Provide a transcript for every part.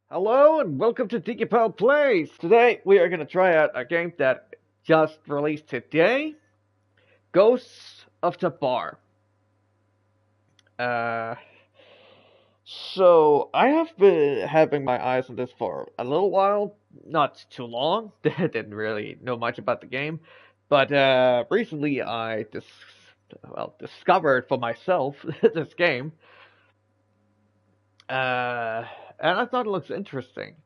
Hello and welcome to Tiki Pal Plays. Today we are going to try out a game that just released today, Ghosts of Tabor. Uh, so I have been having my eyes on this for a little while, not too long. Didn't really know much about the game, but recently discovered for myself this game, and I thought it looks interesting.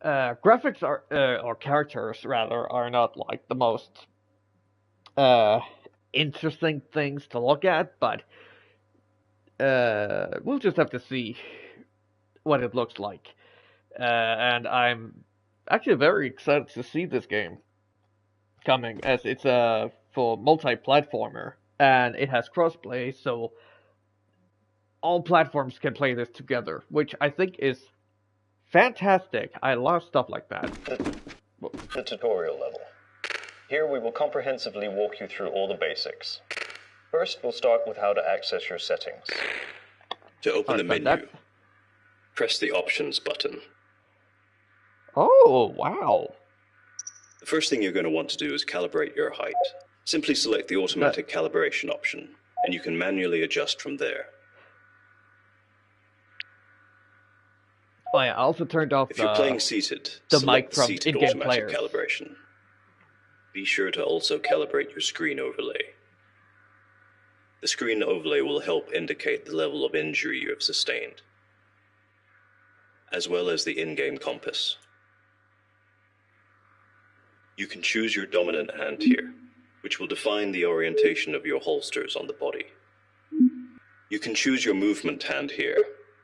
Graphics are or characters rather are not like the most uh, interesting things to look at, but we'll just have to see what it looks like. And I'm actually very excited to see this game coming, as it's a for multi-platformer and it has crossplay, so all platforms can play this together, which I think is fantastic. I love stuff like that. The tutorial level. Here we will comprehensively walk you through all the basics. First, we'll start with how to access your settings. To open the menu, press the Options button. Oh, wow. The first thing you're going to want to do is calibrate your height. Simply select the automatic calibration option, and you can manually adjust from there. Oh yeah, I also turned off if you're playing seated, the select mic from seated in-game automatic players. calibration. Be sure to also calibrate your screen overlay. The screen overlay will help indicate the level of injury you have sustained, as well as the in-game compass. You can choose your dominant hand here, which will define the orientation of your holsters on the body. You can choose your movement hand here,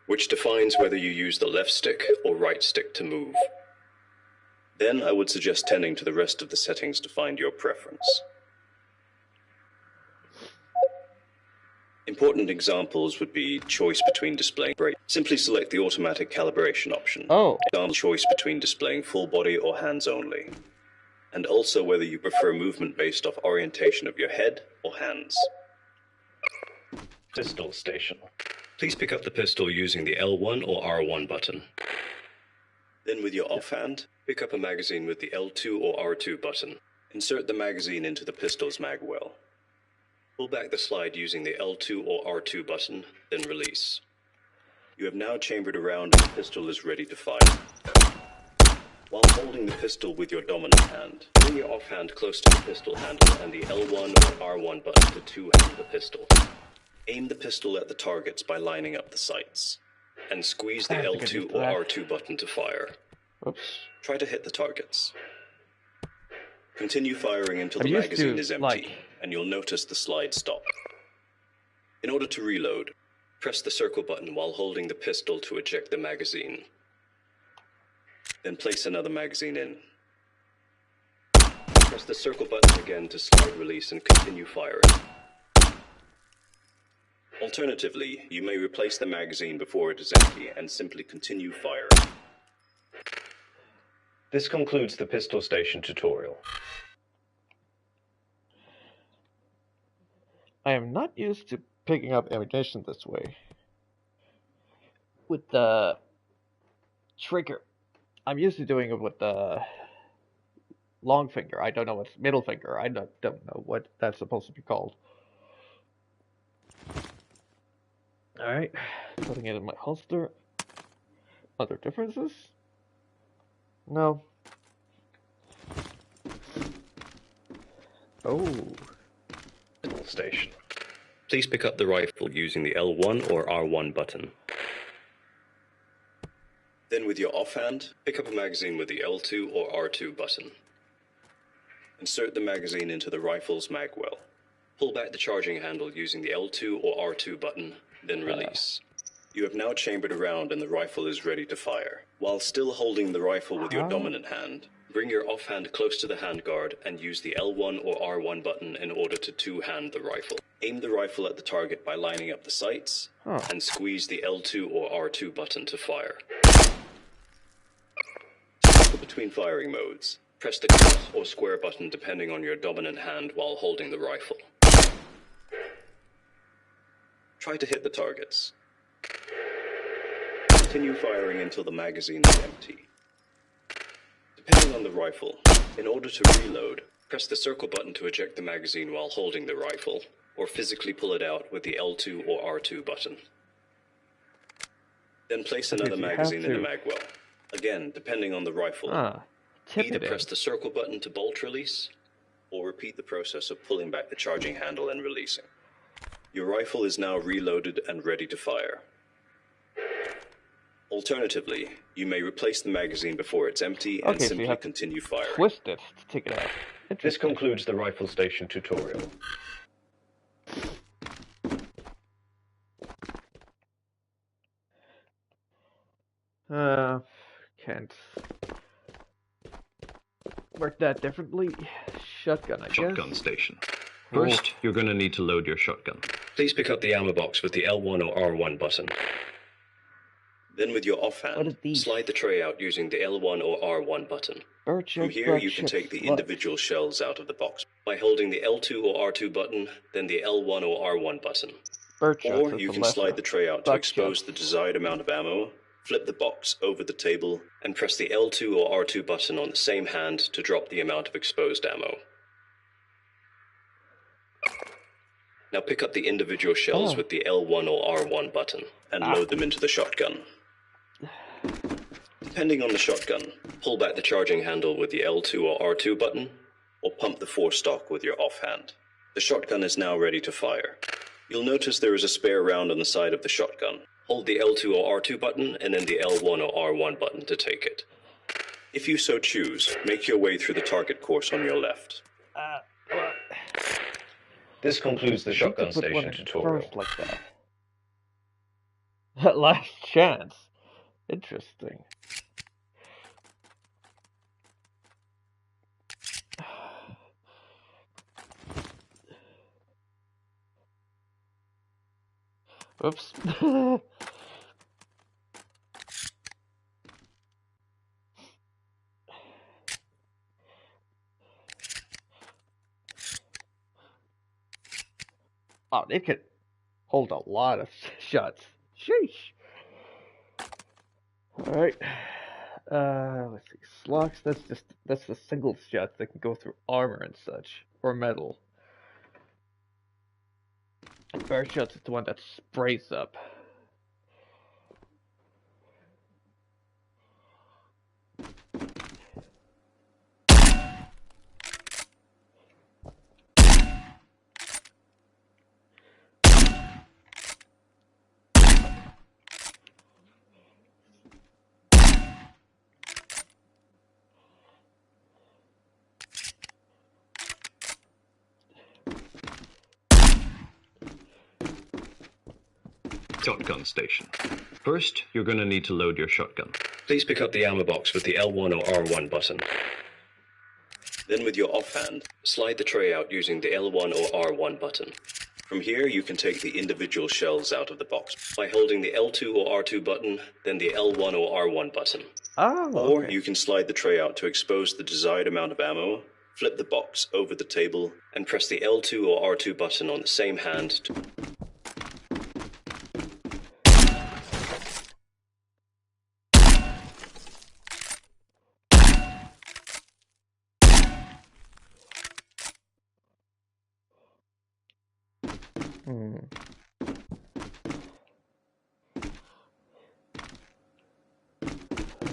which defines whether you use the left stick or right stick to move. Then I would suggest tending to the rest of the settings to find your preference. Important examples would be choice between displaying brake. Simply select the automatic calibration option. Example, choice between displaying full body or hands only. And also whether you prefer movement based off orientation of your head or hands. Pistol station. Please pick up the pistol using the L1 or R1 button. Then with your offhand, pick up a magazine with the L2 or R2 button. Insert the magazine into the pistol's mag well. Pull back the slide using the L2 or R2 button, then release. You have now chambered around and the pistol is ready to fire. While holding the pistol with your dominant hand, bring your offhand close to the pistol handle and the L1 or R1 button to two-hand the pistol. Aim the pistol at the targets by lining up the sights, and squeeze the L2 or R2 button to fire. Oops. Try to hit the targets. Continue firing until the magazine is empty, and you'll notice the slide stop. In order to reload, press the circle button while holding the pistol to eject the magazine. Then place another magazine in. Press the circle button again to slide release and continue firing. Alternatively, you may replace the magazine before it is empty and simply continue firing. This concludes the pistol station tutorial. I am not used to picking up ammunition this way. With the trigger. I'm used to doing it with the long finger. I don't know what's middle finger. I don't know what that's supposed to be called. Alright, putting it in my holster. Other differences? No. Oh. Station. Please pick up the rifle using the L1 or R1 button. Then with your offhand, pick up a magazine with the L2 or R2 button. Insert the magazine into the rifle's mag well. Pull back the charging handle using the L2 or R2 button, then release. You have now chambered around and the rifle is ready to fire. While still holding the rifle with your dominant hand, bring your offhand close to the handguard and use the L1 or R1 button in order to two-hand the rifle. Aim the rifle at the target by lining up the sights, and squeeze the L2 or R2 button to fire. Between firing modes, press the cross or square button depending on your dominant hand while holding the rifle. Try to hit the targets. Continue firing until the magazine is empty. Depending on the rifle, in order to reload, press the circle button to eject the magazine while holding the rifle, or physically pull it out with the L2 or R2 button. Then place another magazine in the magwell. Again, depending on the rifle, either press the circle button to bolt release, or repeat the process of pulling back the charging handle and releasing. Your rifle is now reloaded and ready to fire. Alternatively, you may replace the magazine before it's empty and simply continue firing. Twist it to take it out. This concludes the rifle station tutorial. Can't work that differently. Shotgun, I guess. Shotgun station. First, you're going to need to load your shotgun. Please pick up the ammo box with the L1 or R1 button. Then with your offhand, slide the tray out using the L1 or R1 button. From here, you can take the individual shells out of the box by holding the L2 or R2 button, then the L1 or R1 button. Or you can slide the tray out to expose the desired amount of ammo, flip the box over the table, and press the L2 or R2 button on the same hand to drop the amount of exposed ammo. Now pick up the individual shells with the L1 or R1 button and load them into the shotgun. Depending on the shotgun, pull back the charging handle with the L2 or R2 button, or pump the forestock with your offhand. The shotgun is now ready to fire. You'll notice there is a spare round on the side of the shotgun. Hold the L2 or R2 button and then the L1 or R1 button to take it. If you so choose, make your way through the target course on your left. This concludes the shotgun station tutorial. Like that. Last chance. Interesting. Oops. Oh, it could hold a lot of shots. Sheesh. Alright. Let's see. Slugs, that's the single shots that can go through armor and such. Or metal. Bear shots is the one that sprays up. Shotgun station. First, you're going to need to load your shotgun. Please pick up the ammo box with the L1 or R1 button. Then with your offhand, slide the tray out using the L1 or R1 button. From here, you can take the individual shells out of the box by holding the L2 or R2 button, then the L1 or R1 button. Or you can slide the tray out to expose the desired amount of ammo, flip the box over the table, and press the L2 or R2 button on the same hand to...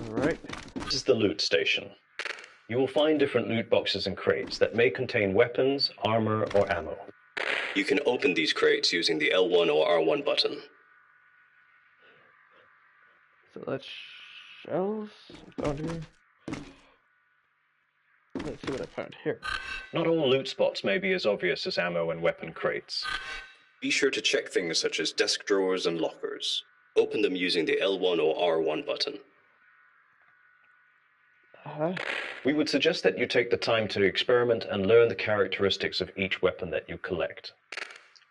Alright. This is the loot station. You will find different loot boxes and crates that may contain weapons, armor, or ammo. You can open these crates using the L1 or R1 button. So that's shells found here. Let's see what I found here. Not all loot spots may be as obvious as ammo and weapon crates. Be sure to check things such as desk drawers and lockers. Open them using the L1 or R1 button. We would suggest that you take the time to experiment and learn the characteristics of each weapon that you collect.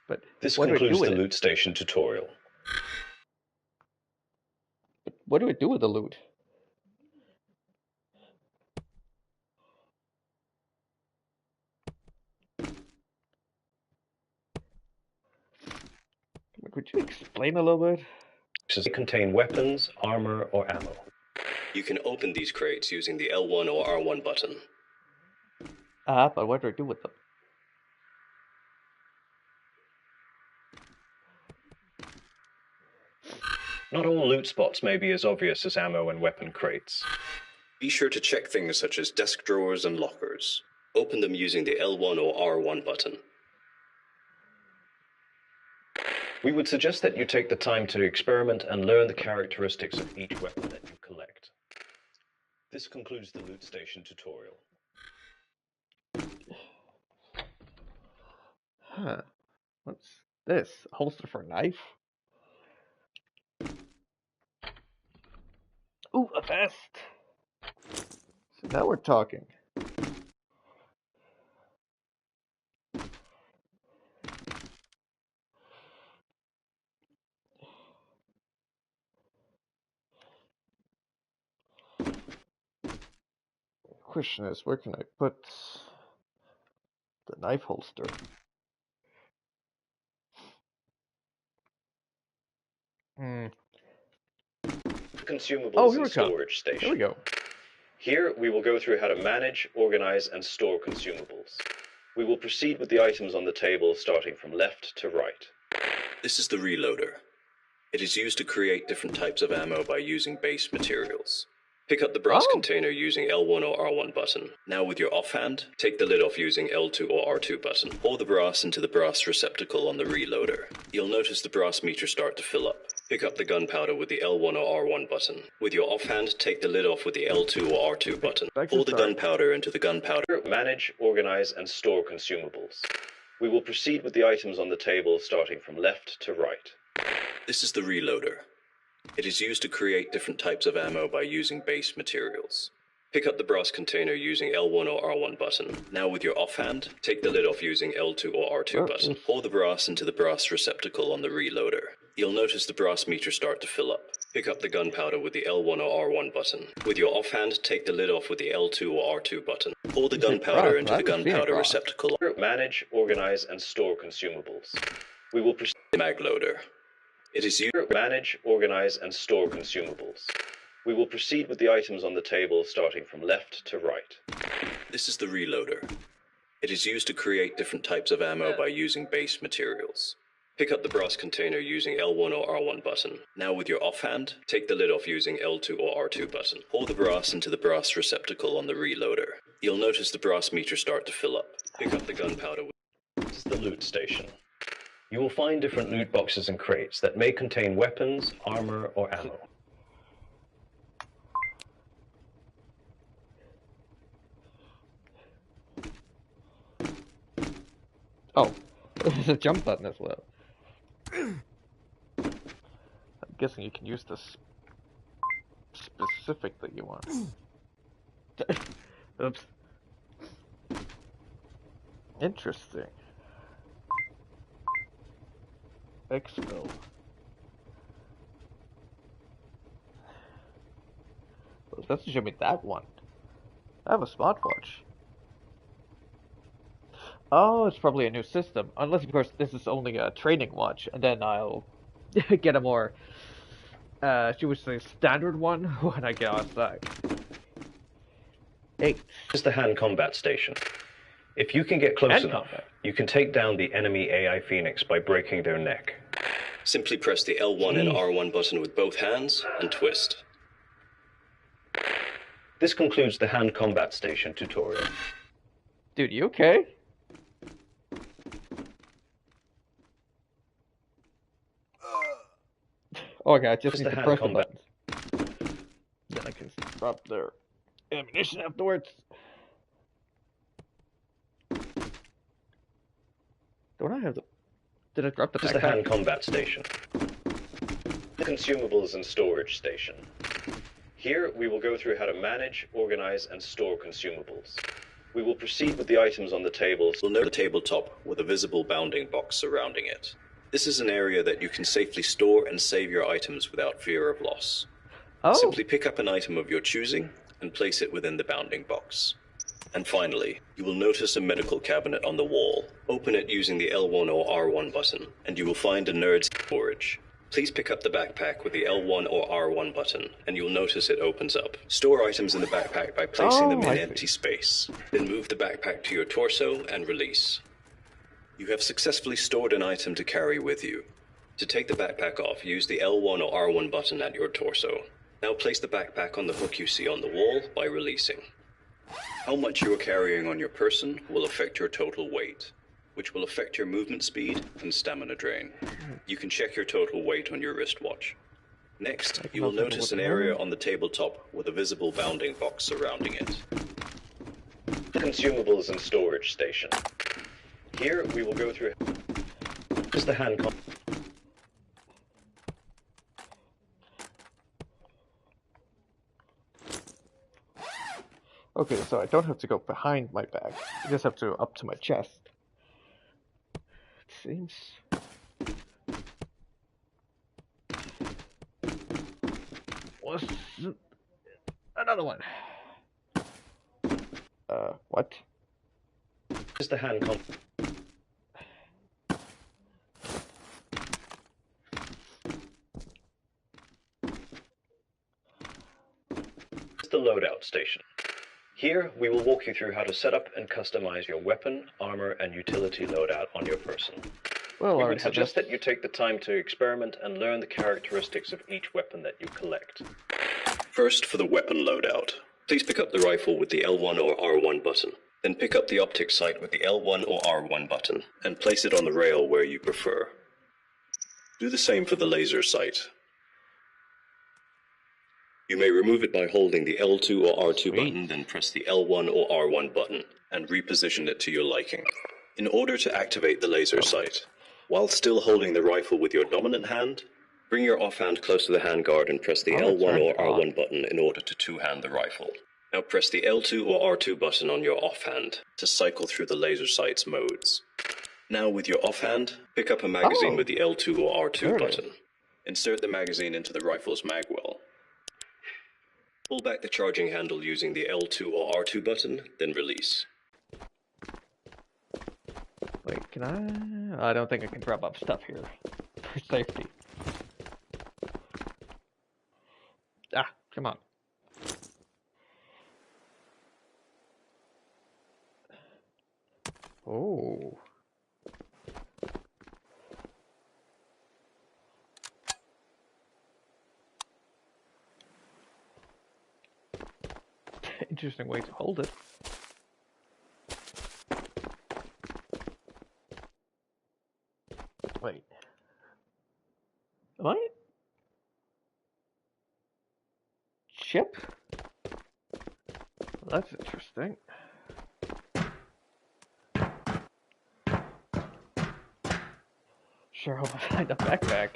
But this concludes the loot station tutorial. But what do we do with the loot? Could you explain a little bit? They contain weapons, armor, or ammo. You can open these crates using the L1 or R1 button. But what do I do with them? Not all loot spots may be as obvious as ammo and weapon crates. Be sure to check things such as desk drawers and lockers. Open them using the L1 or R1 button. We would suggest that you take the time to experiment and learn the characteristics of each weapon that you collect. This concludes the loot station tutorial. Huh. What's this? A holster for a knife? Ooh, a vest! So now we're talking. The question is, where can I put the knife holster? Consumables Oh, here we and come. storage station. Here we go. Here, we will go through how to manage, organize, and store consumables. We will proceed with the items on the table starting from left to right. This is the reloader. It is used to create different types of ammo by using base materials. Pick up the brass container using L1 or R1 button. Now with your offhand, take the lid off using L2 or R2 button. Pour the brass into the brass receptacle on the reloader. You'll notice the brass meter start to fill up. Pick up the gunpowder with the L1 or R1 button. With your offhand, take the lid off with the L2 or R2 button. Pour the gunpowder into the gunpowder. Manage, organize, and store consumables. We will proceed with the items on the table starting from left to right. This is the reloader. It is used to create different types of ammo by using base materials. Pick up the brass container using L1 or R1 button. Now with your offhand, take the lid off using L2 or R2 button. Pour the brass into the brass receptacle on the reloader. You'll notice the brass meter start to fill up. Pick up the gunpowder with the L1 or R1 button. With your offhand, take the lid off with the L2 or R2 button. Pour the gunpowder into the gunpowder receptacle. Manage, organize, and store consumables. We will proceed. Mag loader. It is used to manage, organize, and store consumables. We will proceed with the items on the table starting from left to right. This is the reloader. It is used to create different types of ammo by using base materials. Pick up the brass container using L1 or R1 button. Now with your offhand, take the lid off using L2 or R2 button. Pour the brass into the brass receptacle on the reloader. You'll notice the brass meter start to fill up. Pick up the gunpowder. This is the loot station. You will find different loot boxes and crates that may contain weapons, armor, or ammo. Oh, there's a jump button as well. I'm guessing you can use this specific that you want. Oops. Interesting. Expo. Well, it doesn't show me that one. I have a smartwatch. Oh, it's probably a new system. Unless, of course, this is only a training watch, and then I'll get a more, should we say, standard one when I get outside. 8. This is the hand combat station. If you can get close enough, you can take down the enemy AI Phoenix by breaking their neck. Simply press the L1 and R1 button with both hands and twist. This concludes the hand combat station tutorial. Dude, you okay? Okay, I just need to press the buttons. Then I can drop their ammunition afterwards. Don't I have the... Did I drop the backpack? This is the hand combat station. The consumables and storage station. Here, we will go through how to manage, organize, and store consumables. We will proceed with the items on the table. You'll note the tabletop with a visible bounding box surrounding it. This is an area that you can safely store and save your items without fear of loss. Oh. Simply pick up an item of your choosing and place it within the bounding box. And finally, you will notice a medical cabinet on the wall. Open it using the L1 or R1 button, and you will find a nerd's storage. Please pick up the backpack with the L1 or R1 button, and you'll notice it opens up. Store items in the backpack by placing them in empty space. Then move the backpack to your torso and release. You have successfully stored an item to carry with you. To take the backpack off, use the L1 or R1 button at your torso. Now place the backpack on the hook you see on the wall by releasing. How much you are carrying on your person will affect your total weight, which will affect your movement speed and stamina drain. You can check your total weight on your wristwatch. Next, you will notice an area on the tabletop with a visible bounding box surrounding it. Consumables and storage station. Here we will go through the hand. Okay, so I don't have to go behind my back. I just have to up to my chest. It seems. What's another one? What? Just the hand comp. The loadout station. Here, we will walk you through how to set up and customize your weapon, armor, and utility loadout on your person. Well, we I would suggest that you take the time to experiment and learn the characteristics of each weapon that you collect. First, for the weapon loadout. Please pick up the rifle with the L1 or R1 button. Then pick up the optic sight with the L1 or R1 button, and place it on the rail where you prefer. Do the same for the laser sight. You may remove it by holding the L2 or R2 button, then press the L1 or R1 button, and reposition it to your liking. In order to activate the laser sight, while still holding the rifle with your dominant hand, bring your offhand close to the handguard and press the L1 or R1 button in order to two-hand the rifle. Now press the L2 or R2 button on your offhand to cycle through the laser sight's modes. Now with your offhand, pick up a magazine with the L2 or R2 button. Insert the magazine into the rifle's magwell. Pull back the charging handle using the L2 or R2 button, then release. Wait, can I? I don't think I can drop off stuff here for safety. Ah, come on. Oh. Interesting way to hold it. Wait. Am I? Chip? Well, that's interesting. Sure, I'll find a backpack.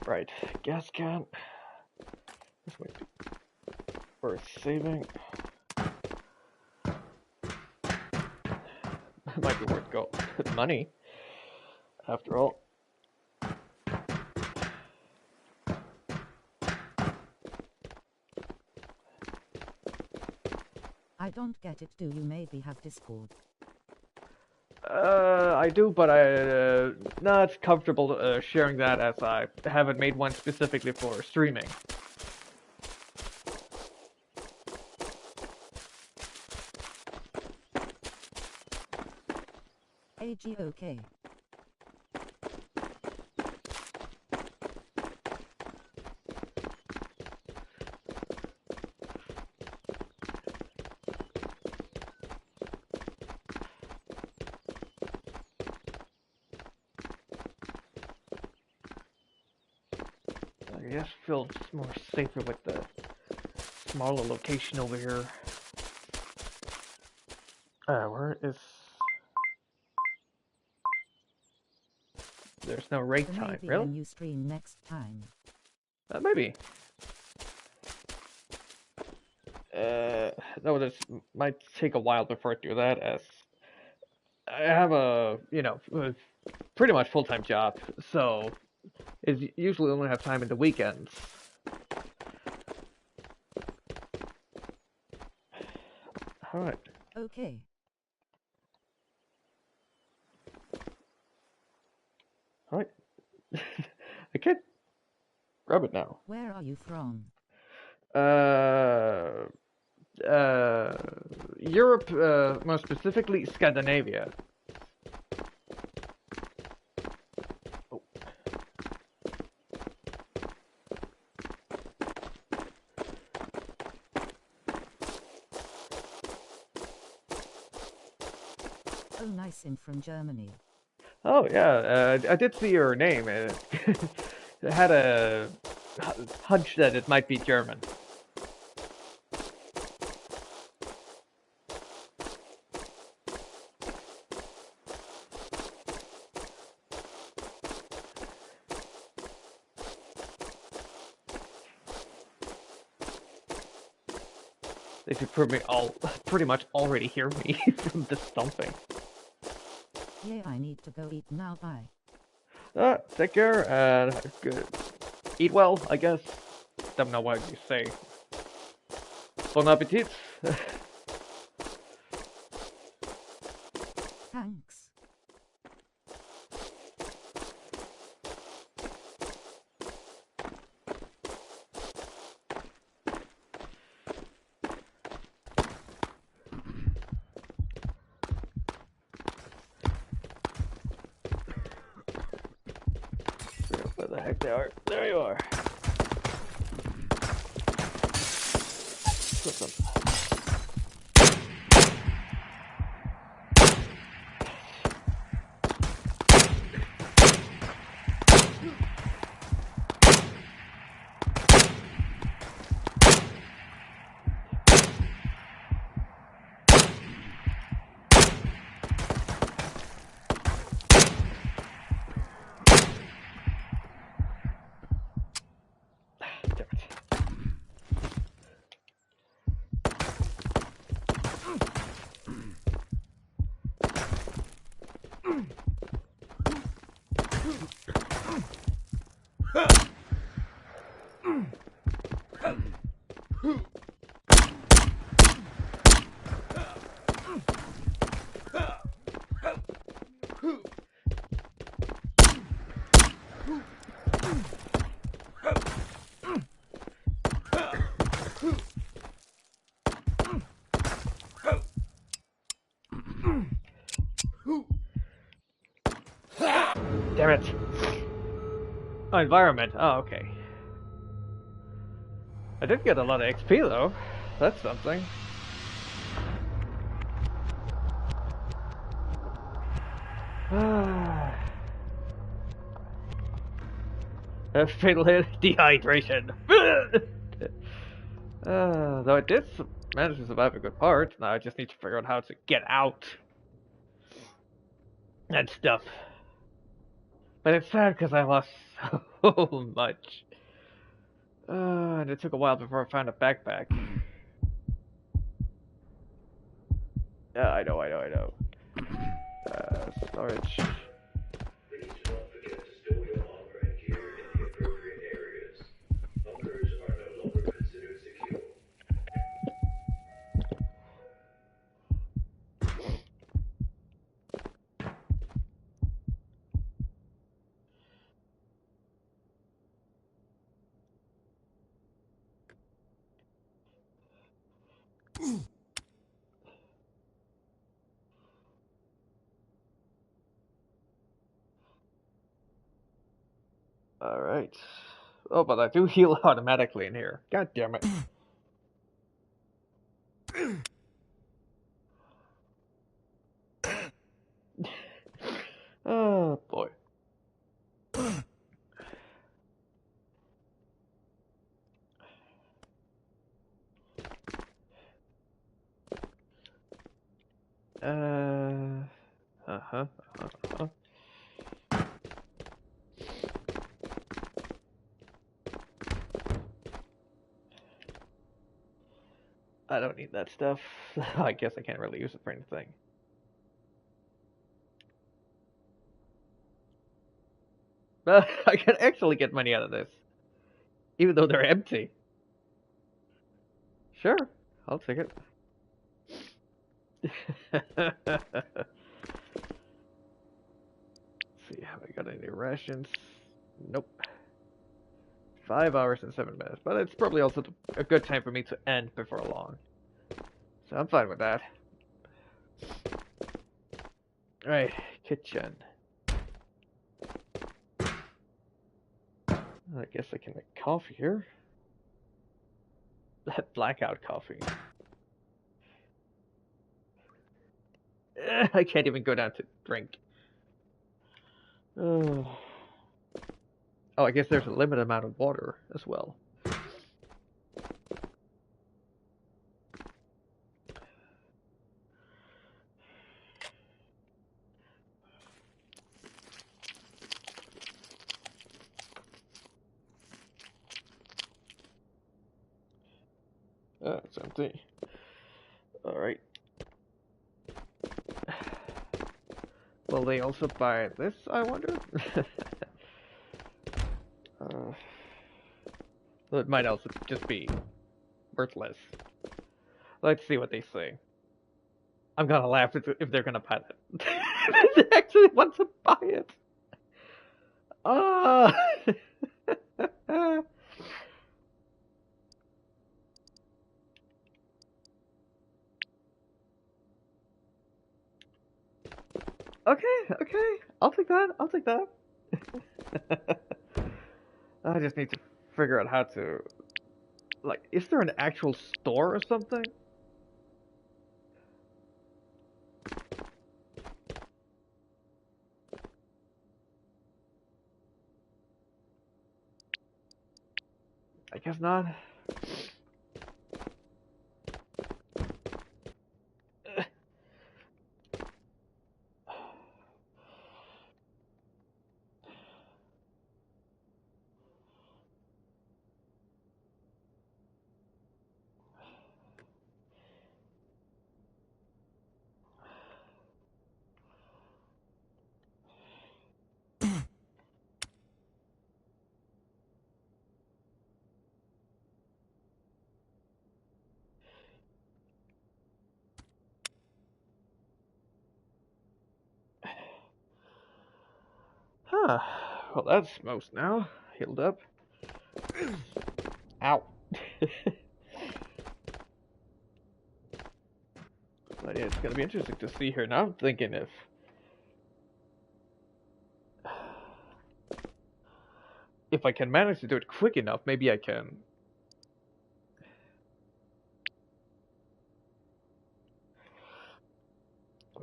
Right, gas can. This might be worth saving. Might be worth money, after all. I don't get it. Do you maybe have Discord? I do, but I'm not comfortable sharing that as I haven't made one specifically for streaming. AGOK. I just feel more safer with the smaller location over here. Where is... There's no raid So time, maybe really? when you stream next time. Maybe. No, this might take a while before I do that, as I have a, pretty much full-time job, so it's usually only have time in the weekends. Alright. Okay. Alright. I can't grab it now. Where are you from? Europe, more specifically Scandinavia. Oh. Oh, nice in from Germany. Oh yeah, I did see your name. I had a hunch that it might be German. They should pretty much already hear me from the stomping. Yeah, I need to go eat now. Bye. Take care and good. Eat well, I guess. Don't know what you say. Bon appetit. Thanks. Where the heck they are? There you are. Damn it. Oh, environment. Oh, okay. I did get a lot of XP though. That's something. Fatal hit, dehydration. Though I did manage to survive a good part, now I just need to figure out how to get out. And stuff. But it's sad because I lost so much. And it took a while before I found a backpack. Yeah, I know. Storage. Please do not forget to store your armor and gear in the appropriate areas. Bunkers are no longer considered secure. Alright. Oh, but I do heal automatically in here. God damn it. Oh, boy. Uh-huh. I don't need that stuff. I guess I can't really use it for anything. But I can actually get money out of this, even though they're empty. Sure, I'll take it. See, have I got any rations? Nope. 5 hours and 7 minutes, but it's probably also a good time for me to end before long. So I'm fine with that. Alright, kitchen. I guess I can make coffee here. That blackout coffee. I can't even go down to drink. Oh, I guess there's a limited amount of water as well. It's empty. Alright. Will they also buy this, I wonder? Well, it might also just be worthless. Let's see what they say. I'm gonna laugh if they're gonna buy it. They actually want to buy it. Ah! Okay. I'll take that. I'll take that. I just need to figure out how to... Like, is there an actual store or something? I guess not. Huh. Well, that's most now. Healed up. Ow. But yeah, it's gonna be interesting to see here. Now I'm thinking if I can manage to do it quick enough, maybe I can.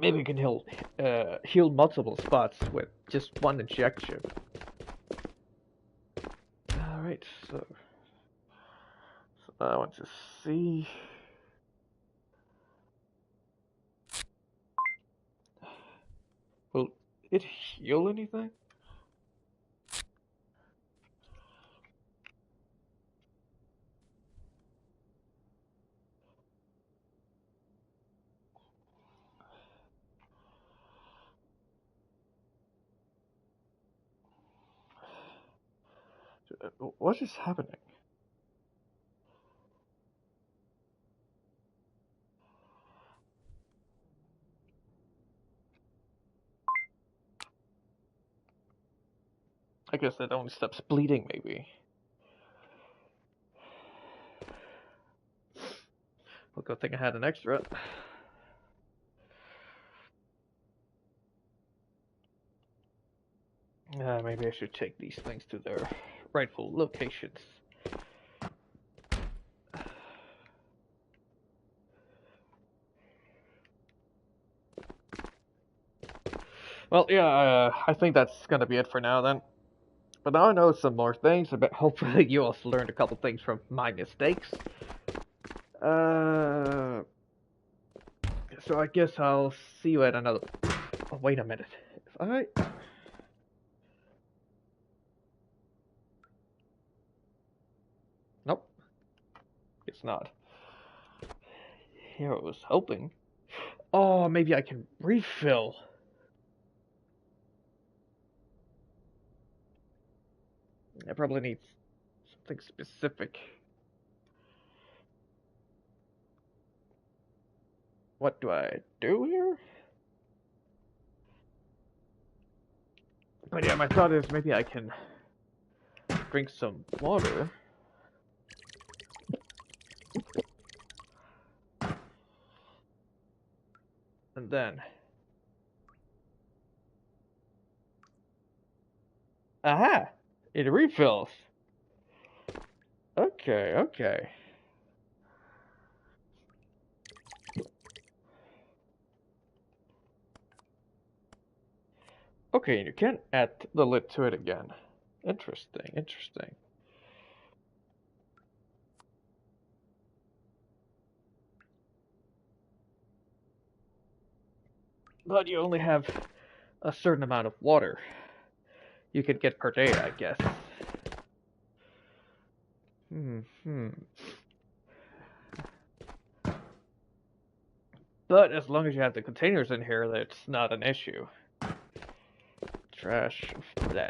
Maybe we can heal multiple spots with just one injection. Alright, so I want to see. Will it heal anything? What is happening? I guess that only stops bleeding, maybe. Well, good thing I had an extra. Maybe I should take these things to their rightful locations. Well, yeah, I think that's gonna be it for now then. But now I know some more things, but hopefully you also learned a couple things from my mistakes. So I guess I'll see you at another... Oh, wait a minute. If I... Nope. It's not. Here I was hoping. Oh, maybe I can refill. I probably need something specific. What do I do here? But yeah, my thought is maybe I can drink some water. And then... Aha! It refills. Okay, okay. Okay, you can add the lid to it again. Interesting, interesting. But you only have a certain amount of water you can get per day, I guess. But as long as you have the containers in here, that's not an issue. Trash. Blah.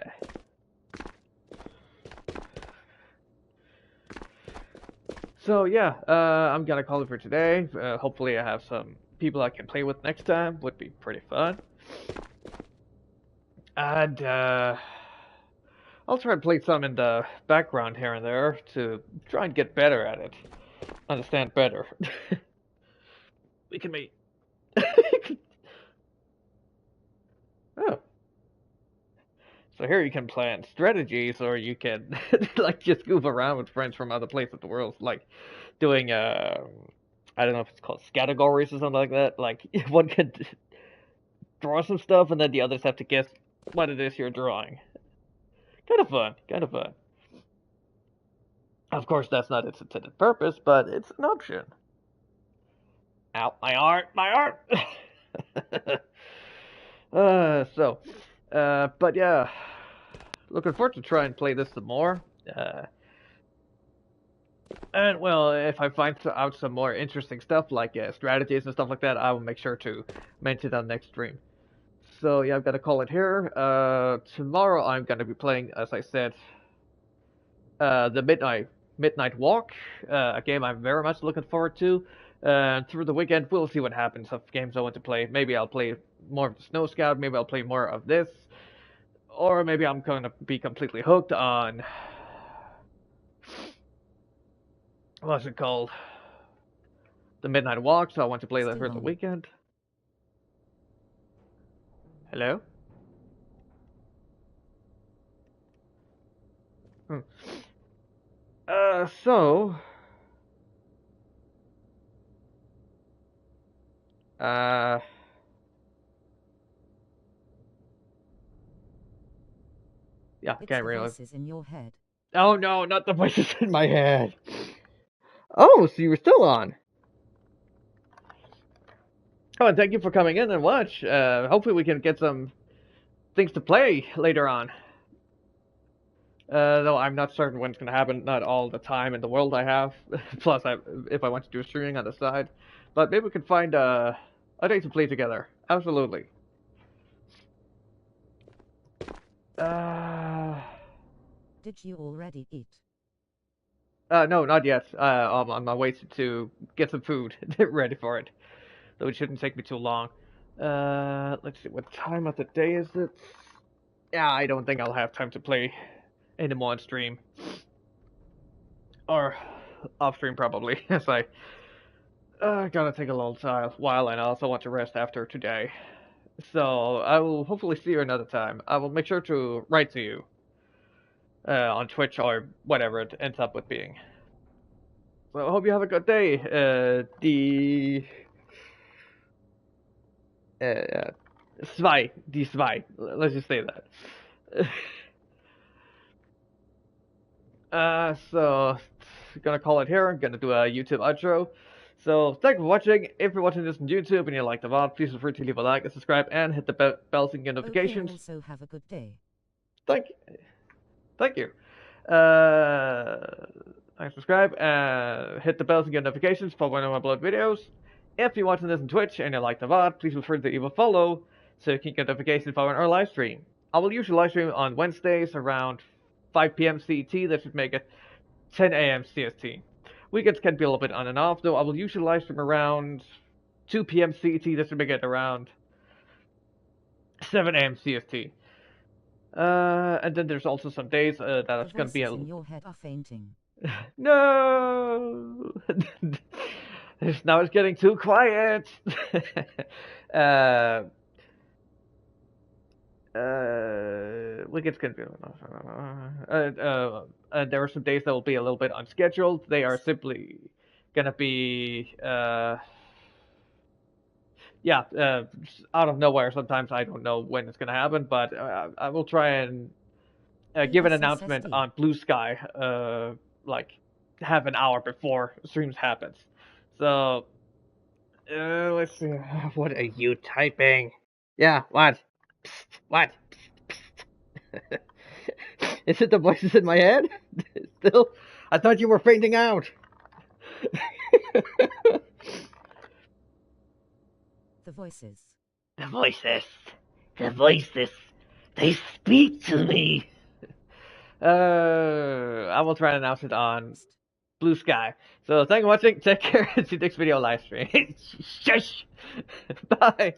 So yeah, I'm gonna call it for today. Hopefully I have some people I can play with next time. Would be pretty fun. And I'll try and play some in the background here and there to try and get better at it. Understand better. We can meet. Oh. So here you can plan strategies, or you can like just goof around with friends from other places of the world, like doing I don't know if it's called categories or something like that. Like one could draw some stuff, and then the others have to guess what it is you're drawing. Kind of fun, kind of fun. Of course, that's not its intended purpose, but it's an option. Ow, my art, my art! But yeah, looking forward to try and play this some more. And well, if I find out some more interesting stuff like strategies and stuff like that, I will make sure to mention it on next stream. So yeah, I've got to call it here. Tomorrow I'm gonna be playing, as I said, the Midnight Walk, a game I'm very much looking forward to. Through the weekend, we'll see what happens of games I want to play. Maybe I'll play more of the Snow Scout. Maybe I'll play more of this, or maybe I'm gonna be completely hooked on what's it called, the Midnight Walk. So I want to play that for the weekend. Hello. So, yeah, I can't realize. Voices in your head. Oh no, not the voices in my head. Oh, so you were still on. Oh, and thank you for coming in and watch. Hopefully we can get some things to play later on. Though I'm not certain when it's going to happen. Not all the time in the world I have. Plus, if I want to do streaming on the side. But maybe we can find a day to play together. Absolutely. Did you already eat? No, not yet. I'm on my way to get some food ready for it. Though it shouldn't take me too long. Let's see, what time of the day is it? Yeah, I don't think I'll have time to play anymore on stream. Or off stream probably, as I gotta take a little while and I also want to rest after today. So I will hopefully see you another time. I will make sure to write to you on Twitch or whatever it ends up with being. So I hope you have a good day. Die zwei. Let's just say that. So gonna call it here. I'm gonna do a YouTube outro. So thank you for watching. If you're watching this on YouTube and you like the VOD, please feel free to leave a like and subscribe and hit the bell to get notifications. Okay, also have a good day. Thank you. Like, subscribe, hit the bell to get notifications for when I upload videos. If you're watching this on Twitch and you like the VOD, please feel free to leave a follow so you can get notifications following our live stream. I will usually live stream on Wednesdays around 5 p.m. CET. That should make it 10 a.m. CST. Weekends can be a little bit on and off, though I will usually live stream around 2 p.m. CET. That should make it around 7 a.m. CST. And then there's also some days that The it's going to be voices in your head are fainting. No! Now it's getting too quiet. Weekends can be. There are some days that will be a little bit unscheduled. They are simply gonna be, out of nowhere. Sometimes I don't know when it's gonna happen, but I will try and give an announcement SSD. on Blue Sky, like half an hour before streams happens. So, let's see. What are you typing? Yeah, what? Psst, what? Psst. Is it the voices in my head? Still? I thought you were fainting out. The voices. The voices. The voices. They speak to me. I will try and announce it on Blue Sky. So thank you for watching. Take care. See you next video live stream. Shush. Bye.